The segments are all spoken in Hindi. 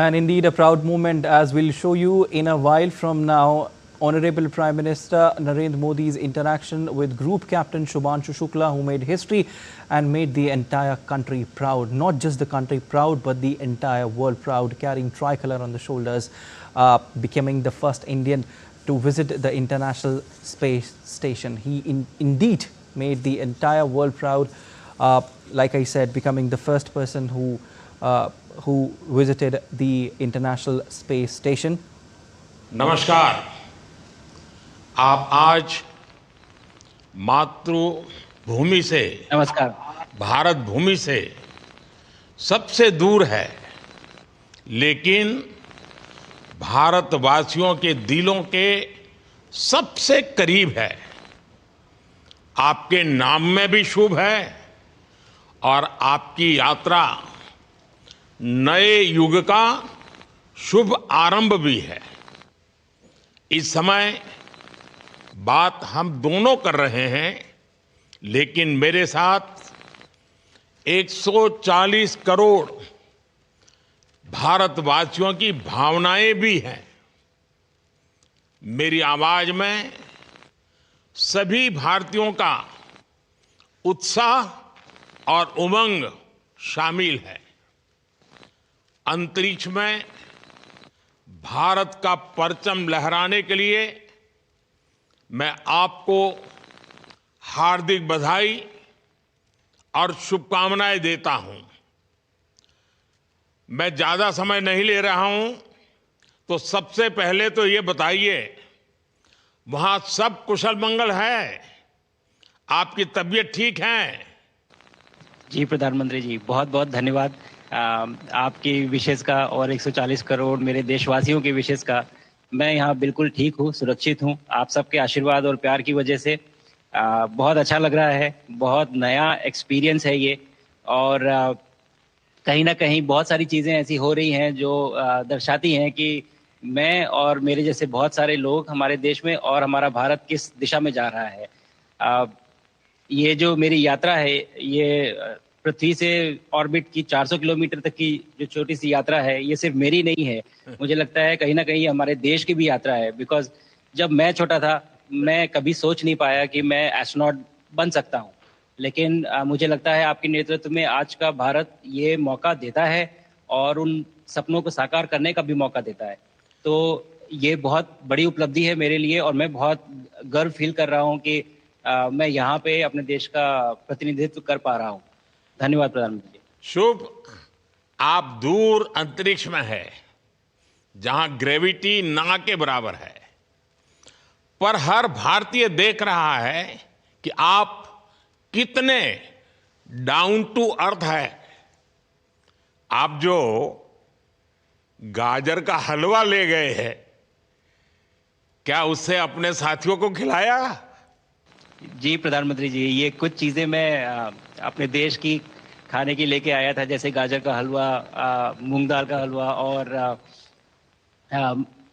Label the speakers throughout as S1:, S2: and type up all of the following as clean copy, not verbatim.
S1: And indeed a proud moment, as we'll show you in a while from now. Honorable Prime Minister Narendra Modi's interaction with Group Captain Shubhanshu Shukla, who made history and made the entire country proud. Not just the country proud, but the entire world proud, carrying tricolour on the shoulders, becoming the first Indian to visit the International Space Station. He indeed made the entire world proud, like I said, becoming the first person who visited the International Space Station.
S2: नमस्कार। आप आज मातृभूमि से,
S3: नमस्कार,
S2: भारत भूमि से सबसे दूर है, लेकिन भारतवासियों के दिलों के सबसे करीब है। आपके नाम में भी शुभ है और आपकी यात्रा नए युग का शुभ आरंभ भी है। इस समय बात हम दोनों कर रहे हैं, लेकिन मेरे साथ 140 करोड़ भारतवासियों की भावनाएं भी हैं। मेरी आवाज में सभी भारतीयों का उत्साह और उमंग शामिल है। अंतरिक्ष में भारत का परचम लहराने के लिए मैं आपको हार्दिक बधाई और शुभकामनाएं देता हूं। मैं ज्यादा समय नहीं ले रहा हूं, तो सबसे पहले तो ये बताइए, वहां सब कुशल मंगल है? आपकी तबीयत ठीक है?
S3: जी प्रधानमंत्री जी, बहुत बहुत धन्यवाद आपकी विशेष का और 140 करोड़ मेरे देशवासियों की विशेष का। मैं यहाँ बिल्कुल ठीक हूँ, सुरक्षित हूँ। आप सबके आशीर्वाद और प्यार की वजह से बहुत अच्छा लग रहा है। बहुत नया एक्सपीरियंस है ये, और कहीं ना कहीं बहुत सारी चीज़ें ऐसी हो रही हैं जो दर्शाती हैं कि मैं और मेरे जैसे बहुत सारे लोग हमारे देश में और हमारा भारत किस दिशा में जा रहा है। ये जो मेरी यात्रा है, ये पृथ्वी से ऑर्बिट की 400 किलोमीटर तक की जो छोटी सी यात्रा है, ये सिर्फ मेरी नहीं है। मुझे लगता है कहीं ना कहीं हमारे देश की भी यात्रा है। बिकॉज जब मैं छोटा था, मैं कभी सोच नहीं पाया कि मैं एस्ट्रोनॉट बन सकता हूँ, लेकिन मुझे लगता है आपके नेतृत्व में आज का भारत ये मौका देता है और उन सपनों को साकार करने का भी मौका देता है। तो ये बहुत बड़ी उपलब्धि है मेरे लिए, और मैं बहुत गर्व फील कर रहा हूँ कि मैं यहाँ पे अपने देश का प्रतिनिधित्व कर पा रहा हूँ। धन्यवाद प्रधानमंत्री जी।
S2: शुभ। आप दूर अंतरिक्ष में है, जहां ग्रेविटी ना के बराबर है, पर हर भारतीय देख रहा है कि आप कितने डाउन टू अर्थ है। आप जो गाजर का हलवा ले गए हैं, क्या उससे अपने साथियों को खिलाया?
S3: जी प्रधानमंत्री जी, ये कुछ चीज़ें मैं अपने देश की खाने की लेके आया था, जैसे गाजर का हलवा, मूंग दाल का हलवा और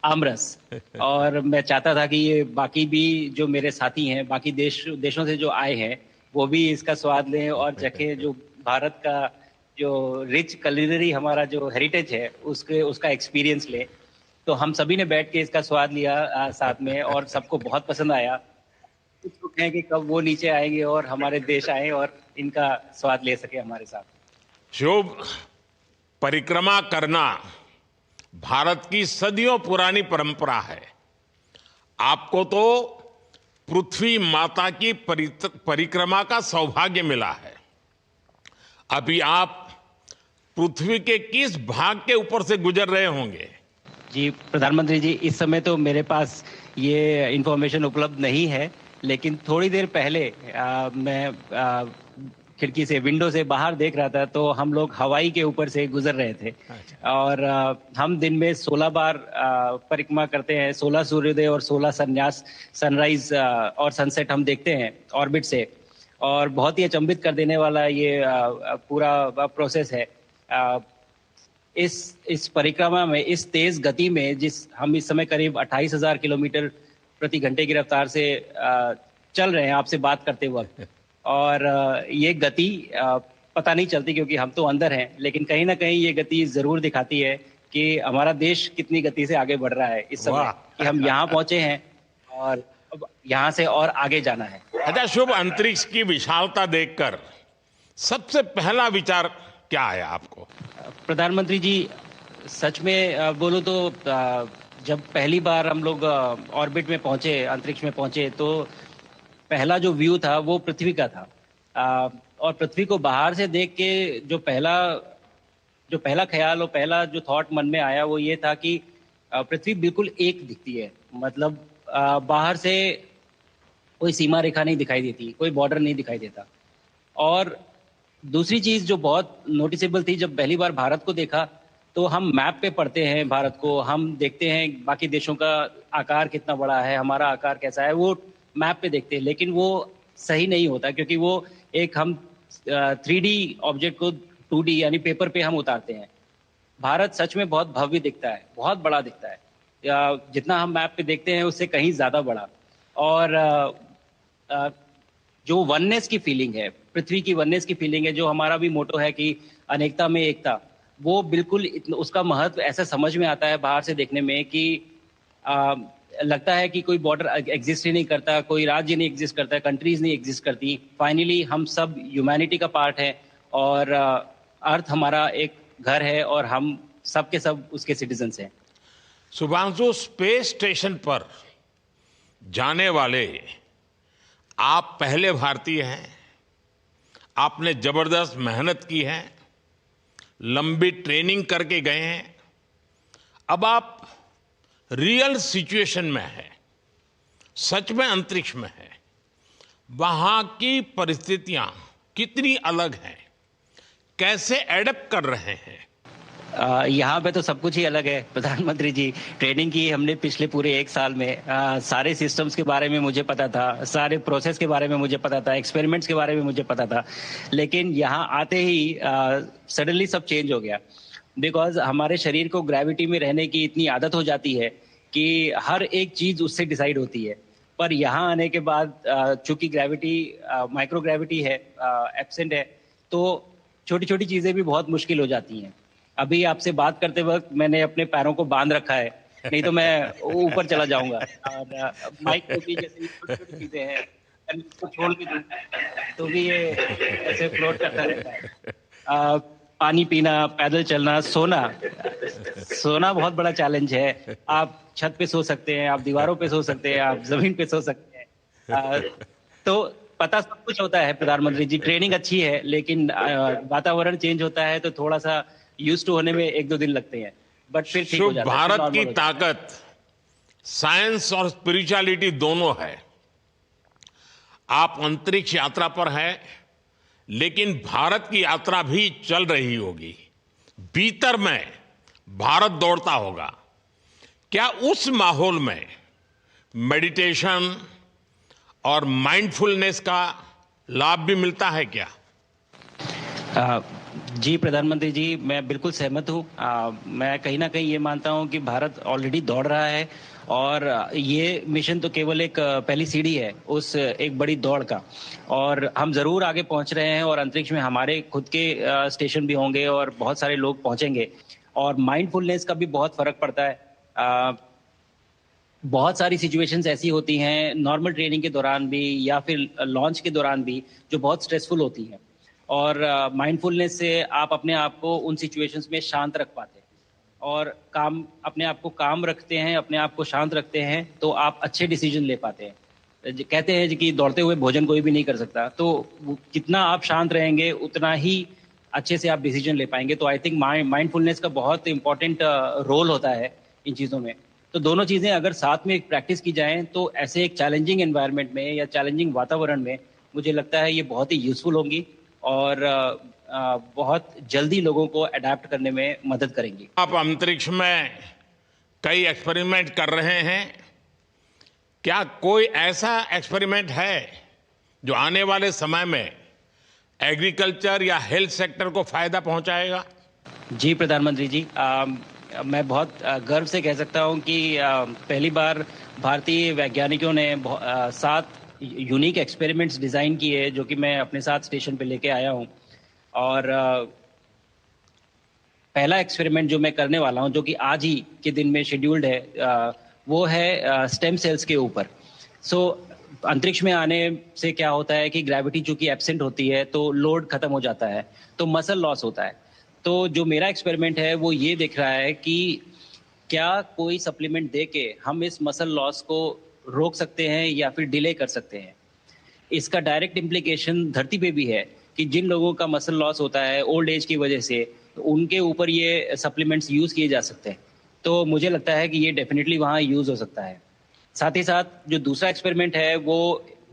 S3: आमरस। और मैं चाहता था कि ये बाकी भी जो मेरे साथी हैं, बाकी देशों से जो आए हैं, वो भी इसका स्वाद लें और चखें, जो भारत का जो रिच कुलिनरी हमारा जो हेरिटेज है उसका एक्सपीरियंस लें। तो हम सभी ने बैठ के इसका स्वाद लिया साथ में, और सबको बहुत पसंद आया। कुछ हैं कि कब वो नीचे आएंगे और हमारे देश आए और इनका स्वाद ले सके हमारे साथ।
S2: शुभ। परिक्रमा करना भारत की सदियों पुरानी परंपरा है। आपको तो पृथ्वी माता की परिक्रमा का सौभाग्य मिला है। अभी आप पृथ्वी के किस भाग के ऊपर से गुजर रहे होंगे?
S3: जी प्रधानमंत्री जी, इस समय तो मेरे पास ये इंफॉर्मेशन उपलब्ध नहीं है, लेकिन थोड़ी देर पहले मैं खिड़की से, विंडो से बाहर देख रहा था, तो हम लोग हवाई के ऊपर से गुजर रहे थे। और हम दिन में 16 बार परिक्रमा करते हैं। 16 सूर्योदय और 16 संन्यास, सनराइज और सनसेट हम देखते हैं ऑर्बिट से। और बहुत ही अचंभित कर देने वाला ये पूरा प्रोसेस है। इस परिक्रमा में, इस तेज गति में, हम इस समय करीब 28,000 किलोमीटर प्रति घंटे की रफ्तार से चल रहे हैं आपसे बात करते वक्त। और ये गति पता नहीं चलती क्योंकि हम तो अंदर हैं, लेकिन कहीं ना कहीं ये गति जरूर दिखाती है कि हमारा देश कितनी गति से आगे बढ़ रहा है इस समय,
S2: वाह।
S3: कि हम यहाँ पहुंचे हैं और अब यहाँ से और आगे जाना है।
S2: अच्छा शुभ, अंतरिक्ष की विशालता देखकर सबसे पहला विचार क्या आया आपको?
S3: प्रधानमंत्री जी, सच में बोलूं तो जब पहली बार हम लोग ऑर्बिट में पहुंचे, अंतरिक्ष में पहुंचे, तो पहला जो व्यू था वो पृथ्वी का था। और पृथ्वी को बाहर से देख के जो पहला ख्याल और पहला जो थॉट मन में आया वो ये था कि पृथ्वी बिल्कुल एक दिखती है। मतलब बाहर से कोई सीमा रेखा नहीं दिखाई देती, कोई बॉर्डर नहीं दिखाई देता। और दूसरी चीज जो बहुत नोटिसेबल थी, जब पहली बार भारत को देखा तो हम मैप पे पढ़ते हैं भारत को, हम देखते हैं बाकी देशों का आकार कितना बड़ा है, हमारा आकार कैसा है, वो मैप पे देखते हैं। लेकिन वो सही नहीं होता, क्योंकि वो एक हम 3D ऑब्जेक्ट को 2D यानी पेपर पे हम उतारते हैं। भारत सच में बहुत भव्य दिखता है, बहुत बड़ा दिखता है, जितना हम मैप पे देखते हैं उससे कहीं ज्यादा बड़ा। और जो वननेस की फीलिंग है, पृथ्वी की वननेस की फीलिंग है, जो हमारा भी मोटो है कि अनेकता में एकता, वो बिल्कुल उसका महत्व ऐसा समझ में आता है बाहर से देखने में कि लगता है कि कोई बॉर्डर एग्जिस्ट ही नहीं करता, कोई राज्य नहीं एग्जिस्ट करता, कंट्रीज नहीं एग्जिस्ट करती। फाइनली हम सब ह्यूमैनिटी का पार्ट है और अर्थ हमारा एक घर है और हम सब के सब उसके सिटीजन्स हैं।
S2: शुभांशु, स्पेस स्टेशन पर जाने वाले आप पहले भारतीय हैं। आपने जबरदस्त मेहनत की है, लंबी ट्रेनिंग करके गए हैं। अब आप रियल सिचुएशन में है, सच में अंतरिक्ष में है। वहां की परिस्थितियां कितनी अलग हैं, कैसे एडप्ट कर रहे हैं?
S3: यहाँ पे तो सब कुछ ही अलग है प्रधानमंत्री जी। ट्रेनिंग की हमने पिछले पूरे 1 साल में। सारे सिस्टम्स के बारे में मुझे पता था, सारे प्रोसेस के बारे में मुझे पता था, एक्सपेरिमेंट्स के बारे में मुझे पता था। लेकिन यहाँ आते ही सडनली सब चेंज हो गया। बिकॉज हमारे शरीर को ग्रेविटी में रहने की इतनी आदत हो जाती है कि हर एक चीज उससे डिसाइड होती है। पर यहाँ आने के बाद चूंकि ग्रेविटी माइक्रो ग्रेविटी है, एब्सेंट है, तो छोटी छोटी चीजें भी बहुत मुश्किल हो जाती हैं। अभी आपसे बात करते वक्त मैंने अपने पैरों को बांध रखा है, नहीं तो मैं ऊपर चला जाऊंगा। और माइक को भी जैसे छोटी छोटी चीजें हैं, इसको छोड़ भी दूं तो भी ये ऐसे फ्लोट करता रहता है। पानी पीना, पैदल चलना, सोना बहुत बड़ा चैलेंज है। आप छत पे सो सकते हैं, आप दीवारों पे सो सकते हैं, आप जमीन पे सो सकते हैं। तो पता सब कुछ होता है प्रधानमंत्री जी, ट्रेनिंग अच्छी है, लेकिन वातावरण चेंज होता है तो थोड़ा सा यूज टू होने में 1-2 दिन लगते हैं, बट फिर ठीक हो जाता है।
S2: भारत की ताकत साइंस और स्पिरिचुअलिटी दोनों है। आप अंतरिक्ष यात्रा पर हैं, लेकिन भारत की यात्रा भी चल रही होगी। भीतर में भारत दौड़ता होगा। क्या उस माहौल में मेडिटेशन और माइंडफुलनेस का लाभ भी मिलता है क्या?
S3: जी प्रधानमंत्री जी, मैं बिल्कुल सहमत हूँ। मैं कहीं ना कहीं ये मानता हूँ कि भारत ऑलरेडी दौड़ रहा है और ये मिशन तो केवल एक पहली सीढ़ी है उस एक बड़ी दौड़ का। और हम जरूर आगे पहुंच रहे हैं और अंतरिक्ष में हमारे खुद के स्टेशन भी होंगे और बहुत सारे लोग पहुंचेंगे। और माइंडफुलनेस का भी बहुत फर्क पड़ता है। बहुत सारी सिचुएशंस ऐसी होती हैं नॉर्मल ट्रेनिंग के दौरान भी या फिर लॉन्च के दौरान भी, जो बहुत स्ट्रेसफुल होती हैं। और माइंडफुलनेस से आप अपने आप को उन सिचुएशंस में शांत रख पाते हैं और अपने आप को काम रखते हैं, अपने आप को शांत रखते हैं, तो आप अच्छे डिसीजन ले पाते हैं। कहते हैं कि दौड़ते हुए भोजन कोई भी नहीं कर सकता, तो जितना आप शांत रहेंगे उतना ही अच्छे से आप डिसीजन ले पाएंगे। तो आई थिंक माइंडफुलनेस का बहुत इंपॉर्टेंट रोल होता है इन चीज़ों में। तो दोनों चीज़ें अगर साथ में प्रैक्टिस की जाएं तो ऐसे एक चैलेंजिंग एनवायरनमेंट में या चैलेंजिंग वातावरण में मुझे लगता है ये बहुत ही यूजफुल होंगी और बहुत जल्दी लोगों को अडेप्ट करने में मदद करेंगी।
S2: आप अंतरिक्ष में कई एक्सपेरिमेंट कर रहे हैं। क्या कोई ऐसा एक्सपेरिमेंट है जो आने वाले समय में एग्रीकल्चर या हेल्थ सेक्टर को फायदा पहुंचाएगा?
S3: जी प्रधानमंत्री जी, मैं बहुत गर्व से कह सकता हूं कि पहली बार भारतीय वैज्ञानिकों ने 7 यूनिक एक्सपेरिमेंट्स डिज़ाइन किए जो कि मैं अपने साथ स्टेशन पे लेके आया हूं। और पहला एक्सपेरिमेंट जो मैं करने वाला हूं, जो कि आज ही के दिन में शेड्यूल्ड है, वो है स्टेम सेल्स के ऊपर। सो अंतरिक्ष में आने से क्या होता है कि ग्रेविटी चूंकि एब्सेंट होती है तो लोड खत्म हो जाता है, तो मसल लॉस होता है। तो जो मेरा एक्सपेरिमेंट है वो ये देख रहा है कि क्या कोई सप्लीमेंट दे के हम इस मसल लॉस को रोक सकते हैं या फिर डिले कर सकते हैं। इसका डायरेक्ट इम्प्लीकेशन धरती पे भी है कि जिन लोगों का मसल लॉस होता है ओल्ड एज की वजह से, तो उनके ऊपर ये सप्लीमेंट्स यूज किए जा सकते हैं। तो मुझे लगता है कि ये डेफिनेटली वहाँ यूज हो सकता है। साथ ही साथ जो दूसरा एक्सपेरिमेंट है वो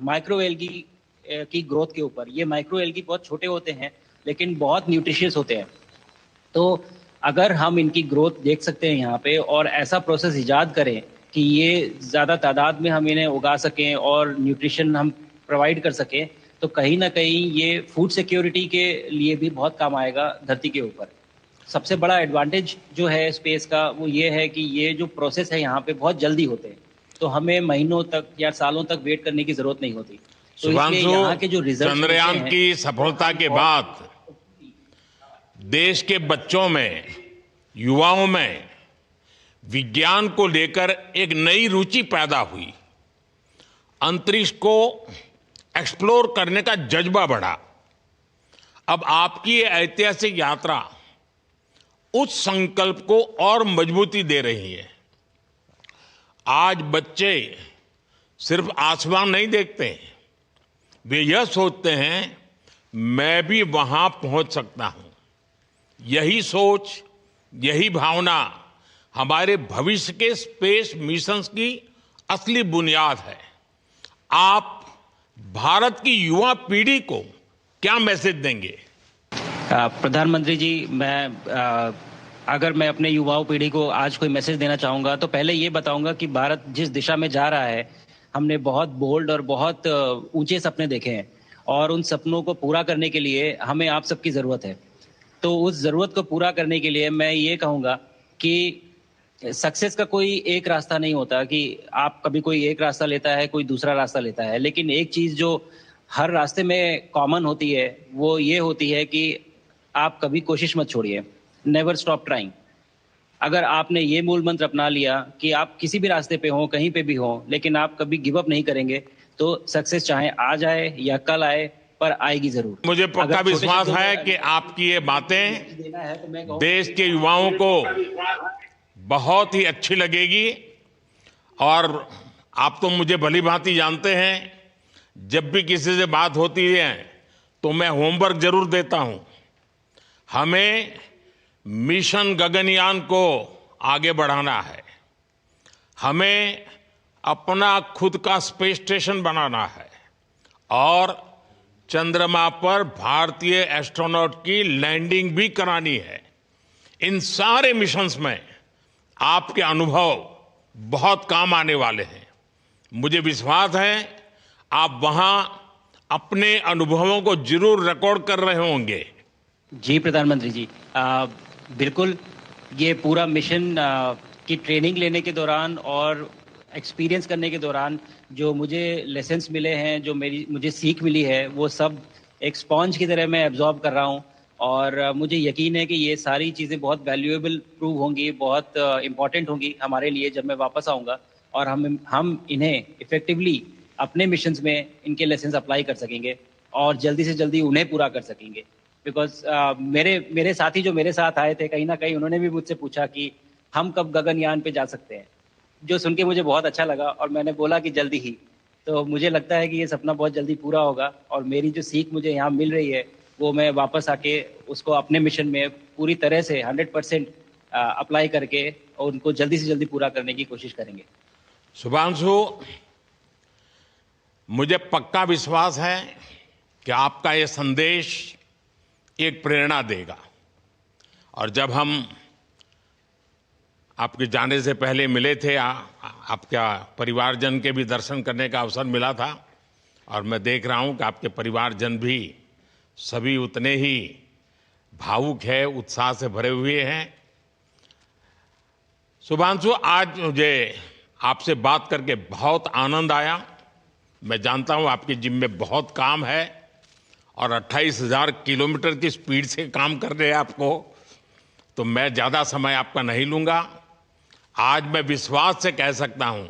S3: माइक्रो एल्गी की ग्रोथ के ऊपर। ये माइक्रो एल्गी बहुत छोटे होते हैं लेकिन बहुत न्यूट्रिशियस होते हैं। तो अगर हम इनकी ग्रोथ देख सकते हैं यहाँ पे और ऐसा प्रोसेस इजाद करें कि ये ज़्यादा तादाद में हम इन्हें उगा सकें और न्यूट्रिशन हम प्रोवाइड कर सकें, तो कहीं ना कहीं ये फूड सिक्योरिटी के लिए भी बहुत काम आएगा धरती के ऊपर। सबसे बड़ा एडवांटेज जो है स्पेस का वो ये है कि ये जो प्रोसेस है यहाँ पे बहुत जल्दी होते हैं, तो हमें महीनों तक या सालों तक वेट करने की जरूरत नहीं होती। तो इसलिए यहाँ के जो रिजल्ट
S2: चंद्रयान की सफलता के बाद देश के बच्चों में, युवाओं में विज्ञान को लेकर एक नई रुचि पैदा हुई। अंतरिक्ष को एक्सप्लोर करने का जज्बा बढ़ा। अब आपकी ये ऐतिहासिक यात्रा उस संकल्प को और मजबूती दे रही है। आज बच्चे सिर्फ आसमान नहीं देखते, वे यह सोचते हैं मैं भी वहां पहुंच सकता हूं। यही सोच, यही भावना हमारे भविष्य के स्पेस मिशंस की असली बुनियाद है। आप भारत की युवा पीढ़ी को क्या मैसेज देंगे?
S3: प्रधानमंत्री जी, अगर मैं अपने युवाओं पीढ़ी को आज कोई मैसेज देना चाहूँगा तो पहले ये बताऊँगा कि भारत जिस दिशा में जा रहा है, हमने बहुत बोल्ड और बहुत ऊंचे सपने देखे हैं और उन सपनों को पूरा करने के लिए हमें आप सबकी ज़रूरत है। तो उस ज़रूरत को पूरा करने के लिए मैं ये कहूँगा कि सक्सेस का कोई एक रास्ता नहीं होता कि आप कभी कोई एक रास्ता लेता है, कोई दूसरा रास्ता लेता है, लेकिन एक चीज़ जो हर रास्ते में कॉमन होती है वो ये होती है कि आप कभी कोशिश मत छोड़िए, नेवर स्टॉप ट्राइंग। अगर आपने ये मूल मंत्र अपना लिया कि आप किसी भी रास्ते पे हो, कहीं पे भी हो, लेकिन आप कभी गिव अप नहीं करेंगे, तो सक्सेस चाहे आज आए या कल आए पर आएगी जरूर।
S2: मुझे पक्का विश्वास है कि आपकी ये बातें देश के युवाओं को बहुत ही अच्छी लगेगी। और आप तो मुझे भली भांति जानते हैं, जब भी किसी से बात होती है तो मैं होमवर्क जरूर देता हूं। हमें मिशन गगनयान को आगे बढ़ाना है, हमें अपना खुद का स्पेस स्टेशन बनाना है और चंद्रमा पर भारतीय एस्ट्रोनॉट की लैंडिंग भी करानी है। इन सारे मिशंस में आपके अनुभव बहुत काम आने वाले हैं। मुझे विश्वास है आप वहां अपने अनुभवों को जरूर रिकॉर्ड कर रहे होंगे।
S3: जी प्रधानमंत्री जी, बिल्कुल। ये पूरा मिशन की ट्रेनिंग लेने के दौरान और एक्सपीरियंस करने के दौरान जो मुझे लेसन्स मिले हैं, जो मुझे सीख मिली है, वो सब एक स्पॉन्ज की तरह मैं एब्जॉर्ब कर रहा हूँ और मुझे यकीन है कि ये सारी चीज़ें बहुत वैल्यूएबल प्रूव होंगी, बहुत इम्पॉर्टेंट होंगी हमारे लिए जब मैं वापस आऊँगा और हम इन्हें इफेक्टिवली अपने मिशंस में इनके लेसन्स अप्लाई कर सकेंगे और जल्दी से जल्दी उन्हें पूरा कर सकेंगे। बिकॉज मेरे साथी जो मेरे साथ आए थे, कहीं ना कहीं उन्होंने भी मुझसे पूछा कि हम कब गगनयान पे जा सकते हैं, जो सुन के मुझे बहुत अच्छा लगा और मैंने बोला कि जल्दी ही। तो मुझे लगता है कि ये सपना बहुत जल्दी पूरा होगा और मेरी जो सीख मुझे यहाँ मिल रही है वो मैं वापस आके उसको अपने मिशन में पूरी तरह से 100% अप्लाई करके और उनको जल्दी से जल्दी पूरा करने की कोशिश करेंगे।
S2: शुभांशु, मुझे पक्का विश्वास है कि आपका ये संदेश एक प्रेरणा देगा। और जब हम आपके जाने से पहले मिले थे, आपका परिवारजन के भी दर्शन करने का अवसर मिला था और मैं देख रहा हूं कि आपके परिवारजन भी सभी उतने ही भावुक है, उत्साह से भरे हुए हैं। शुभांशु, आज मुझे आपसे बात करके बहुत आनंद आया। मैं जानता हूं आपकी जिम में बहुत काम है और 28,000 किलोमीटर की स्पीड से काम कर रहे हैं आपको, तो मैं ज्यादा समय आपका नहीं लूंगा। आज मैं विश्वास से कह सकता हूं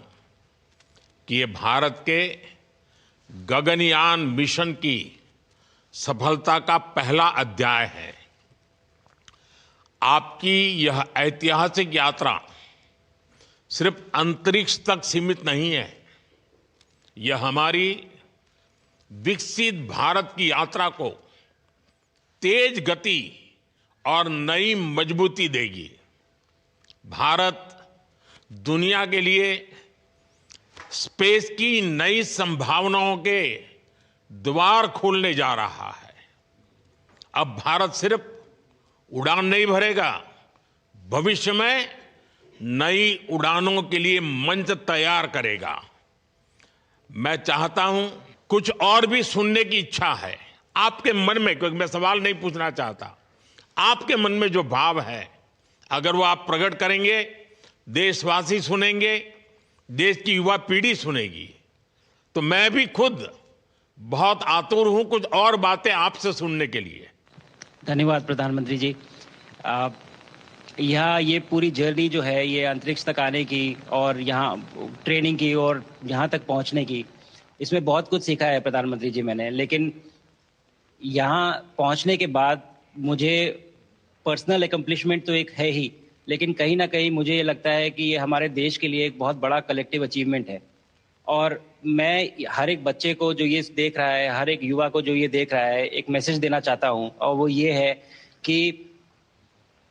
S2: कि ये भारत के गगनयान मिशन की सफलता का पहला अध्याय है। आपकी यह ऐतिहासिक यात्रा सिर्फ अंतरिक्ष तक सीमित नहीं है, यह हमारी विकसित भारत की यात्रा को तेज गति और नई मजबूती देगी। भारत दुनिया के लिए स्पेस की नई संभावनाओं के द्वार खोलने जा रहा है। अब भारत सिर्फ उड़ान नहीं भरेगा, भविष्य में नई उड़ानों के लिए मंच तैयार करेगा। मैं चाहता हूं, कुछ और भी सुनने की इच्छा है आपके मन में, क्योंकि मैं सवाल नहीं पूछना चाहता, आपके मन में जो भाव है अगर वो आप प्रकट करेंगे, देशवासी सुनेंगे, देश की युवा पीढ़ी सुनेगी, तो मैं भी खुद बहुत आतुर हूं कुछ और बातें आपसे सुनने के लिए।
S3: धन्यवाद प्रधानमंत्री जी। यहाँ ये पूरी जर्नी जो है ये अंतरिक्ष तक आने की और यहाँ ट्रेनिंग की और यहाँ तक पहुँचने की, इसमें बहुत कुछ सीखा है प्रधानमंत्री जी मैंने। लेकिन यहाँ पहुँचने के बाद मुझे पर्सनल एकम्प्लिशमेंट तो एक है ही, लेकिन कहीं ना कहीं मुझे ये लगता है कि ये हमारे देश के लिए एक बहुत बड़ा कलेक्टिव अचीवमेंट है। और मैं हर एक बच्चे को जो ये देख रहा है, हर एक युवा को जो ये देख रहा है, एक मैसेज देना चाहता हूँ, और वो ये है कि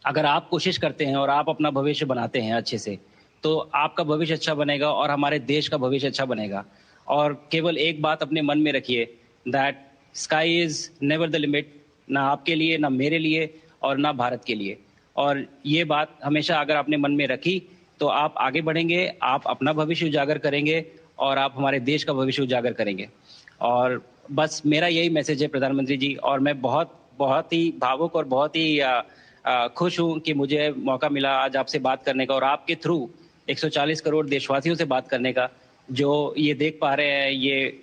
S3: अगर आप कोशिश करते हैं और आप अपना भविष्य बनाते हैं अच्छे से, तो आपका भविष्य अच्छा बनेगा और हमारे देश का भविष्य अच्छा बनेगा। और केवल एक बात अपने मन में रखिए, that sky is never the limit, ना आपके लिए, ना मेरे लिए और ना भारत के लिए। और ये बात हमेशा अगर आपने मन में रखी तो आप आगे बढ़ेंगे, आप अपना भविष्य उजागर करेंगे और आप हमारे देश का भविष्य उजागर करेंगे। और बस मेरा यही मैसेज है प्रधानमंत्री जी। और मैं बहुत ही भावुक और बहुत ही खुश हूं कि मुझे मौका मिला आज आपसे बात करने का और आपके थ्रू 140 करोड़ देशवासियों से बात करने का। जो ये देख पा रहे हैं,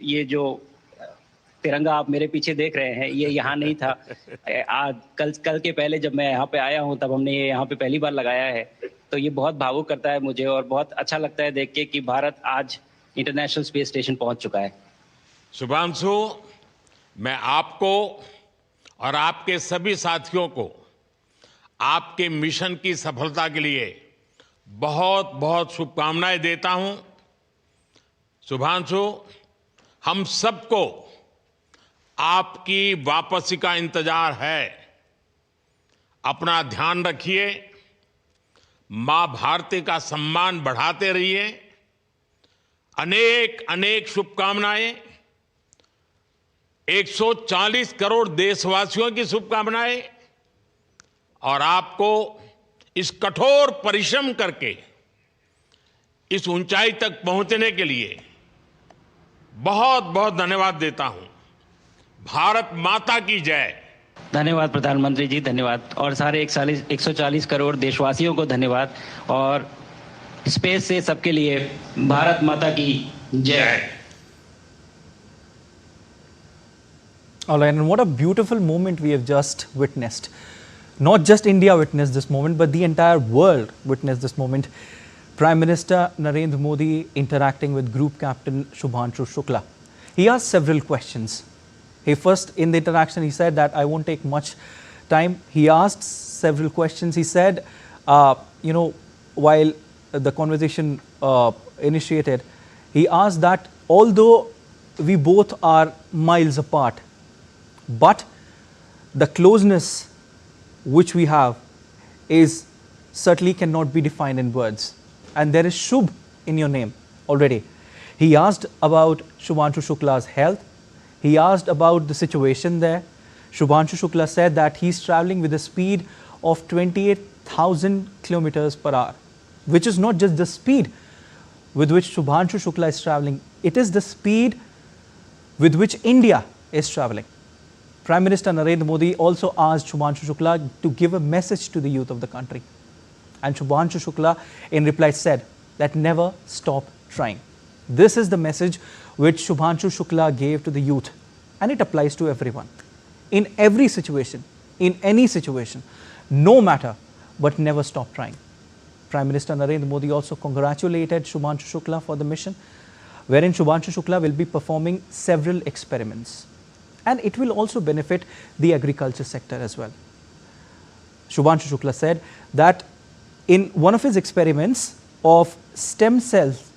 S3: ये जो तिरंगा आप मेरे पीछे देख रहे हैं, ये यहाँ नहीं था। आज कल के पहले जब मैं यहाँ पे आया हूँ तब हमने ये यहाँ पे पहली बार लगाया है। तो ये बहुत भावुक करता है मुझे और बहुत अच्छा लगता है देख के कि भारत आज इंटरनेशनल स्पेस स्टेशन पहुंच चुका है।
S2: शुभांशु, मैं आपको और आपके सभी साथियों को आपके मिशन की सफलता के लिए बहुत बहुत शुभकामनाएं देता हूं। शुभांशु, हम सबको आपकी वापसी का इंतजार है। अपना ध्यान रखिए, मां भारती का सम्मान बढ़ाते रहिए। अनेक अनेक शुभकामनाएं, 140 करोड़ देशवासियों की शुभकामनाएं, और आपको इस कठोर परिश्रम करके इस ऊंचाई तक पहुंचने के लिए बहुत बहुत धन्यवाद देता हूं। भारत माता की जय।
S3: धन्यवाद प्रधानमंत्री जी, धन्यवाद। और सारे 140 करोड़ देशवासियों को धन्यवाद। और स्पेस से सबके लिए भारत माता की जय।
S1: All right, and what a beautiful moment we have just witnessed. Not just India witnessed this moment, but the entire world witnessed this moment. Prime Minister Narendra Modi interacting with Group Captain Shubhanshu Shukla. He asked several questions. He first, in the interaction, he said that I won't take much time. He asked several questions. He said, while the conversation initiated, he asked that although we both are miles apart, but the closeness which we have is certainly cannot be defined in words. And there is Shubh in your name already. He asked about Shubhanshu Shukla's health. He asked about the situation there. Shubhanshu Shukla said that he's traveling with a speed of 28,000 kilometers per hour, which is not just the speed with which Shubhanshu Shukla is traveling, it is the speed with which India is traveling. Prime Minister Narendra Modi also asked Shubhanshu Shukla to give a message to the youth of the country. And Shubhanshu Shukla in reply said that never stop trying. This is the message which Shubhanshu Shukla gave to the youth, and it applies to everyone. In every situation, in any situation, no matter but never stop trying. Prime Minister Narendra Modi also congratulated Shubhanshu Shukla for the mission, wherein Shubhanshu Shukla will be performing several experiments. And it will also benefit the agriculture sector as well. Shubhanshu Shukla said that in one of his experiments of stem cells,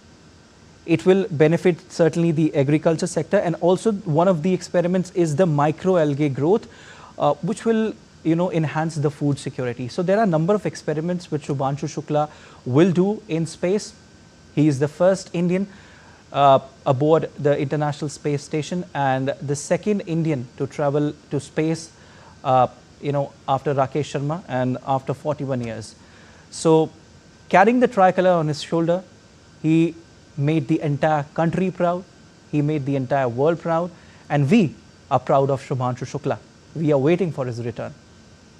S1: it will benefit certainly the agriculture sector, and also one of the experiments is the microalgae growth, which will enhance the food security. So there are a number of experiments which Shubhanshu Shukla will do in space. He is the first Indian aboard the International Space Station and the second Indian to travel to space, after Rakesh Sharma and after 41 years. So carrying the tricolor on his shoulder, he made the entire country proud, he made the entire world proud, and we are proud of Shubhanshu Shukla. We are waiting for his return.